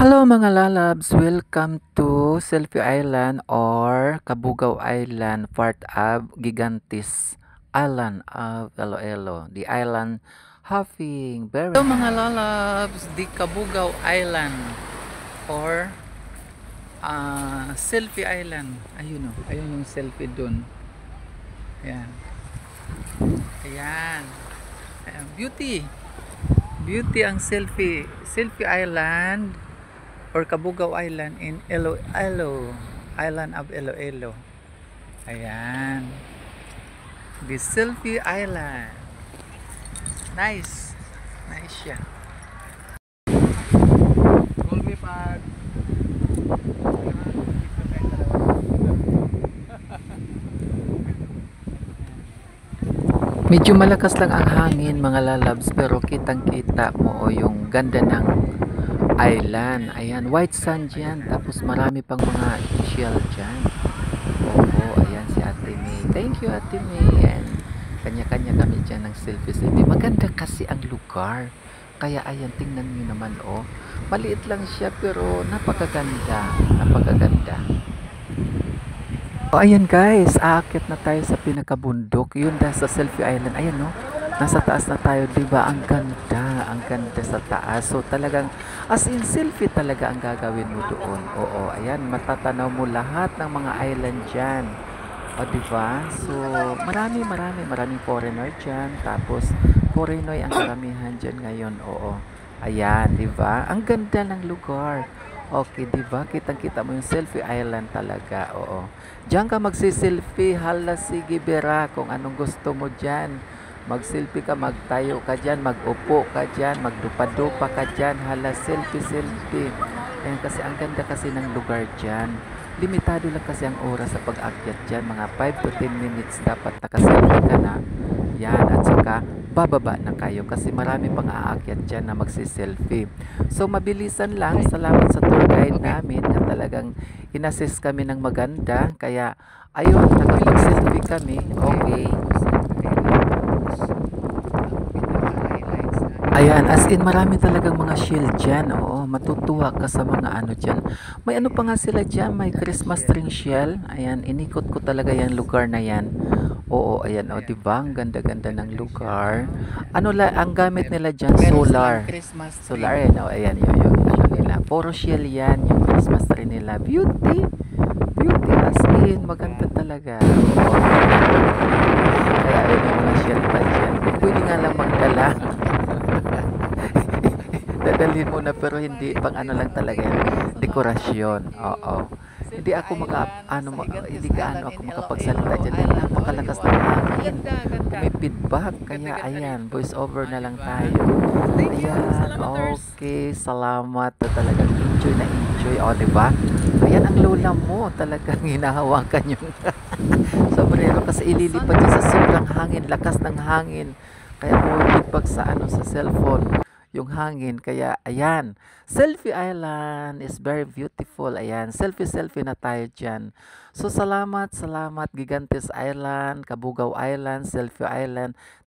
Hello mga lalabs! Welcome to Selfie Island or Kabugaw Island, part of Gigantes Island of Iloilo. The island having very... Hello mga lalabs! The Kabugaw Island or Selfie Island. Ayun o, ayun yung selfie dun. Ayan. Ayan. Ayan. Beauty! Beauty ang selfie. Selfie Island or Kabugaw Island in Iloilo, Island of Iloilo. Ayan. The Selfie Island. Nice. Nice siya. Call me pag medyo malakas lang ang hangin mga lalabs, pero kitang kita mo yung ganda ng island. Ayan, white sand dyan, tapos marami pang mga shell dyan. Oo, ayan si Ate May. Thank you Ate May. And kanya-kanya kami dyan ng selfie. Maganda kasi ang lugar. Kaya ayan, tingnan nyo naman oh. Maliit lang siya pero napakaganda. Napakaganda. O ayan guys, aakyat na tayo sa pinakabundok. Yun dahil sa Selfie Island. Ayan no, nasa taas na tayo, diba? Ang ganda sa taas. So talagang, as in selfie talaga ang gagawin mo doon. Oo, ayan, matatanaw mo lahat ng mga island dyan. O diba? So, maraming foreigner dyan. Tapos, Porinoy ang karamihan dyan ngayon. Oo, ayan, diba? Ang ganda ng lugar. Okay, diba? Kitang-kita mo yung Selfie Island talaga. Oo. Diyan ka magsiselfie. Hala, sige, Bera, kung anong gusto mo dyan. Mag-selfie ka, magtayo ka dyan, mag-upo ka dyan, magdupa-dupa ka dyan. Hala, selfie. Ayan, kasi ang ganda kasi ng lugar dyan. Limitado lang kasi ang oras sa pag-akyat dyan. Mga 5 to 10 minutes dapat nakaselfie ka na. Yan, at saka bababa na kayo kasi marami pang aakyat dyan na magsiselfie. So mabilisan lang, salamat sa tour guide namin na talagang inassist kami ng maganda. Kaya ayun, nakapag-selfie kami. Okay. Ayan, as in marami talagang mga shield dyan. Oo, matutuwa ka sa mga ano dyan. May ano pa nga sila dyan, may Christmas string shell. Ayan, inikot ko talaga yung lugar na yan. Oo, ayan, o, diba? Ang ganda-ganda ng lugar. Ano la, ang gamit nila dyan, solar. Solar, ayan, o, ayan, yung ano nila. Puro shell yan, yung Christmas tree nila. Beauty! Beauty, as in, maganda talaga. Oo. Kaya, ayun yung mga shell pa dyan. Pwede nga lang magdala. Dadalhin mo na pero hindi pang ano lang talaga yan, dekorasyon. Oo. Hindi ako hindi gaano ako makapagsalita dyan dahil napakalakas ng hangin. May feedback kaya ayan, voice over na lang tayo. Ayan, okay, salamat. Talagang enjoy na enjoy. O, diba? Ayan ang lola mo, talagang hinahawakan yung sombrero kasi ililipad dyan sa sobrang hangin, lakas ng hangin. Kaya bumibigbag sa sa cellphone yung hangin. Kaya ayan, Selfie Island is very beautiful. Ayan, selfie na tayo dyan. So salamat Gigantes Island, Kabugaw Island, Selfie Island.